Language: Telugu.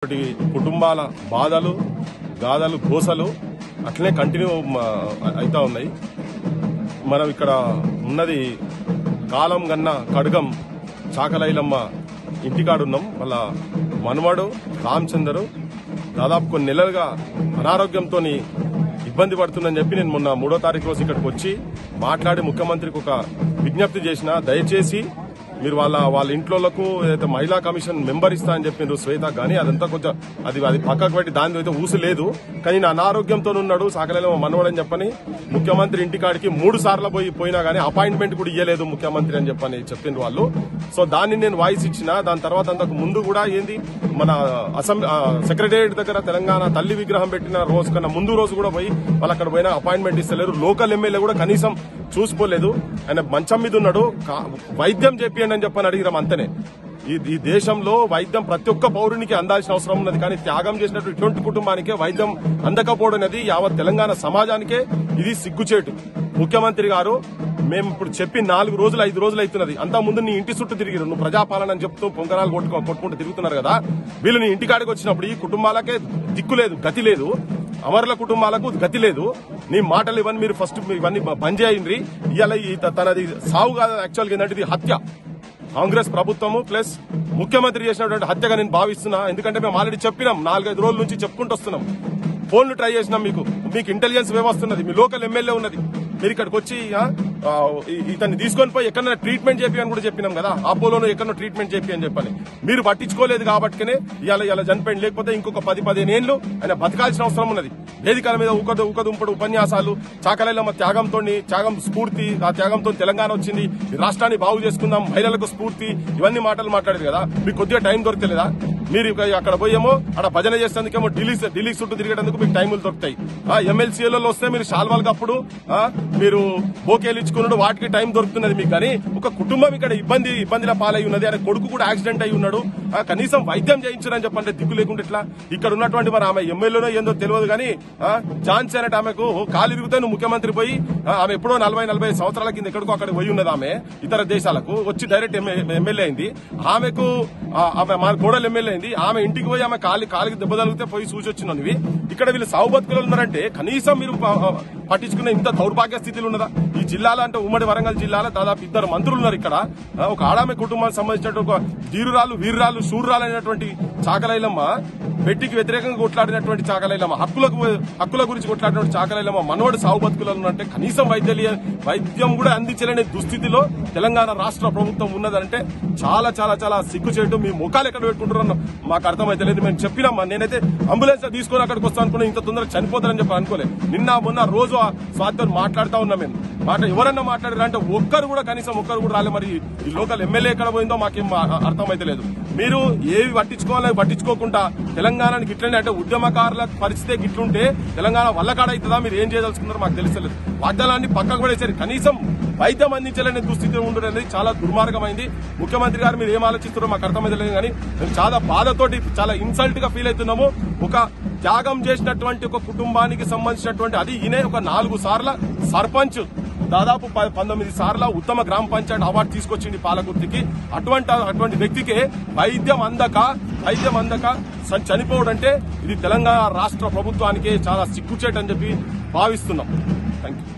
కుటుంబాల బాధలు గాథలు గోసలు అట్లనే కంటిన్యూ అవుతా ఉన్నాయి. మనం ఇక్కడ ఉన్నది కాలం గన్న కడగం చాకలైలమ్మ ఇంటికాడున్నాం. వాళ్ళ మనవడు రామచందరు దాదాపు కొన్ని నెలలుగా అనారోగ్యంతో ఇబ్బంది పడుతుందని చెప్పి నేను మొన్న 3వ తారీఖు రోజు ఇక్కడికి వచ్చి మాట్లాడి ముఖ్యమంత్రికి ఒక విజ్ఞప్తి చేసిన. దయచేసి మీరు వాళ్ళ ఇంట్లోలకు ఏదైతే మహిళా కమిషన్ మెంబర్ ఇస్తా అని చెప్పిండ్రు శ్వేత, కానీ అదంతా కొంచెం అది పక్కకు పెట్టి దాని అయితే ఊసు లేదు. కానీ నా అనారోగ్యంతో ఉన్నాడు సాకలేమో మనవడని చెప్పని ముఖ్యమంత్రి ఇంటికాడికి 3 సార్లు పోయినా కానీ అపాయింట్మెంట్ కూడా ఇయ్యలేదు ముఖ్యమంత్రి అని చెప్పని చెప్పిండ్రు వాళ్ళు. సో దాన్ని నేను వాయిస్ ఇచ్చిన. దాని తర్వాత అంతకు ముందు కూడా ఏంది మన సెక్రటేరియట్ దగ్గర తెలంగాణ తల్లి విగ్రహం పెట్టిన రోజు కన్నా ముందు రోజు కూడా పోయి వాళ్ళు అక్కడ పోయినా అపాయింట్మెంట్ ఇస్తలేరు. లోకల్ ఎమ్మెల్యే కూడా కనీసం చూసుకోలేదు. ఆయన మంచం మీద ఉన్నాడు, వైద్యం చెప్పండి అని చెప్పని అడిగినాం అంతనే. ఈ దేశంలో వైద్యం ప్రతి ఒక్క పౌరునికి అందాల్సిన అవసరం ఉన్నది, కానీ త్యాగం చేసినట్టు ఇటువంటి కుటుంబానికే వైద్యం అందకపోవడం అనేది యావత్ తెలంగాణ సమాజానికే ఇది సిగ్గుచేటు. ముఖ్యమంత్రి గారు మేము ఇప్పుడు చెప్పి 4 రోజులు 5 రోజులు అవుతున్నది. అంతా ముందు నీ ఇంటి చుట్టూ తిరిగిరు, నువ్వు ప్రజాపాలన అని చెప్తూ పొంగరాలు కొట్టుకుంటూ తిరుగుతున్నారు కదా. వీళ్ళు నీ ఇంటికాడికి వచ్చినప్పుడు ఈ కుటుంబాలకే దిక్కు లేదు, గతి లేదు, అమరుల కుటుంబాలకు గతి లేదు. నీ మాటలు ఇవన్నీ మీరు ఫస్ట్ ఇవన్నీ బంద్ చేయండి. ఇవాళ తనది సాగు కాదు, యాక్చువల్గా ఏంటంటే ఇది హత్య. కాంగ్రెస్ ప్రభుత్వము ప్లస్ ముఖ్యమంత్రి చేసినటువంటి హత్యగా నేను భావిస్తున్నా. ఎందుకంటే మేము ఆల్రెడీ చెప్పినాం, 4-5 రోజుల నుంచి చెప్పుకుంటూ వస్తున్నాం. ఫోన్లు ట్రై చేసినాం. మీకు ఇంటెలిజెన్స్ వ్యవస్థ ఉన్నది, మీ లోకల్ ఎమ్మెల్యే ఉన్నది. మీరు ఇక్కడికి వచ్చి ఇతన్ని తీసుకొని పోయి ఎక్కడైనా ట్రీట్మెంట్ చేపి అని కూడా చెప్పినాం కదా. అపోలోను ఎక్కడో ట్రీట్మెంట్ చేపి అని చెప్పని మీరు పట్టించుకోలేదు కాబట్టినే ఇలా చనిపోయింది. లేకపోతే ఇంకొక 10-15 ఏళ్లు ఆయన బతకాల్సిన అవసరం ఉన్నది. వేదికల మీద ఊకదుంపుడు ఉపన్యాసాలు, చాకలైలమ్మ త్యాగం స్ఫూర్తి, ఆ త్యాగంతో తెలంగాణ వచ్చింది, ఈ రాష్ట్రాన్ని బాగు చేసుకుందాం, మహిళలకు స్ఫూర్తి, ఇవన్నీ మాటలు మాట్లాడేది కదా. మీకు కొద్దిగా టైం దొరకలేదా? మీరు అక్కడ పోయేమో అక్కడ భజన చేసేందుకేమో ఢిల్లీ చుట్టూ తిరిగేందుకు మీకు టైములు దొరుకుతాయి. ఎమ్మెల్సీలలో వస్తే మీరు శాల్వాలు కప్పుడు మీరు బోకేలు ఇచ్చుకున్నాడు, వాటికి టైం దొరుకుతున్నది మీకు. కానీ ఒక కుటుంబం ఇక్కడ ఇబ్బందిల పాలై ఉన్నది. ఆయన కొడుకు కూడా యాక్సిడెంట్ అయి ఉన్నాడు. కనీసం వైద్యం చేయించారని చెప్పంటే దిక్కు లేకుండా ఇట్లా ఇక్కడ ఉన్నటువంటి మరి ఆమె ఎమ్మెల్యేనో ఏందో తెలియదు, కానీ ఝాన్సీ అనేట ఆమెకు కాలు ఇరిగితే నువ్వు ముఖ్యమంత్రి పోయి ఆమె ఎప్పుడో 40-45 సంవత్సరాల కింద ఎక్కడికో అక్కడ పోయి ఉన్నది. ఆమె ఇతర దేశాలకు వచ్చి డైరెక్ట్ ఎమ్మెల్యే అయింది. ఆమెకు మా కోడలు ఎమ్మెల్యే అయింది. ఆమె ఇంటికి పోయి ఆమె కాలికి దెబ్బ తగిలితే పోయి చూసొచ్చినవి. ఇక్కడ వీళ్ళు సాగు బతుకులు ఉన్నారంటే కనీసం మీరు పట్టించుకునే ఇంత దౌర్భాగ్య స్థితిలో ఉన్నదా? ఈ జిల్లాలో అంటే ఉమ్మడి వరంగల్ జిల్లాలో దాదాపు 2 మంత్రులు ఉన్నారు. ఇక్కడ ఒక ఆడామె కుటుంబానికి సంబంధించినట్టు ఒక ధీరురాలు, వీర్రాలు, శూర్రాలు అయినటువంటి చాకలైలమ్మ, బెట్టికి వ్యతిరేకంగా కొట్లాడినటువంటి చాకలైలమ్మ, హక్కుల గురించి కొట్లాడినటువంటి చాకలైలమ్మ మనవడు సాగు బతుకులలో ఉన్నట్టే కనీసం వైద్యం కూడా అందించలేని దుస్థితిలో తెలంగాణ రాష్ట్ర ప్రభుత్వం ఉన్నదంటే చాలా చాలా చాలా సిగ్గుచేటు. మీ ముఖాలు ఎక్కడ పెట్టుకుంటారో మాకు అర్థమైతే లేదు. మేము చెప్పినాం, నేనైతే అంబులెన్స్ తీసుకొని అక్కడికి వస్తాను అనుకున్నా, ఇంత తొందరగా చనిపోతారని చెప్పి అనుకోలేదు. మొన్న రోజు స్వాతితో మాట్లాడుతూ ఉన్నాం. మేము ఎవరన్నా మాట్లాడారంటే కనీసం ఒక్కరు కూడా రాలే. మరి ఈ లోకల్ ఎమ్మెల్యే ఎక్కడ పోయిందో మాకేం అర్థమైతే లేదు. మీరు ఏవి పట్టించుకోకుండా తెలంగాణకి ఇట్లనే అంటే ఉద్యమకారుల పరిస్థితి ఇట్లుంటే తెలంగాణ వల్ల కాడ అవుతుందా? మీరు ఏం చేయదలుచుకున్నారో మాకు తెలుస్తలేదు. వాగ్దానాన్ని పక్కకు పడేసరి కనీసం వైద్యం అందించలేని దుస్థితిలో ఉండడం అనేది చాలా దుర్మార్గమైంది. ముఖ్యమంత్రి గారు మీరు ఏం ఆలోచిస్తారో మాకు అర్థమైతే లేదు, కానీ మేము చాలా బాధతోటి చాలా ఇన్సల్ట్ గా ఫీల్ అవుతున్నాము. ఒక త్యాగం చేసినటువంటి ఒక కుటుంబానికి సంబంధించినటువంటి అది ఈయనే ఒక 4 సార్ల సర్పంచ్, దాదాపు 19 సార్ల ఉత్తమ గ్రామ పంచాయతీ అవార్డు తీసుకొచ్చింది పాలకుర్తికి. అటువంటి వ్యక్తికి వైద్యం అందక చనిపోవడం అంటే ఇది తెలంగాణ రాష్ట్ర ప్రభుత్వానికి చాలా సిగ్గుచేటని చెప్పి భావిస్తున్నాం. Thank you.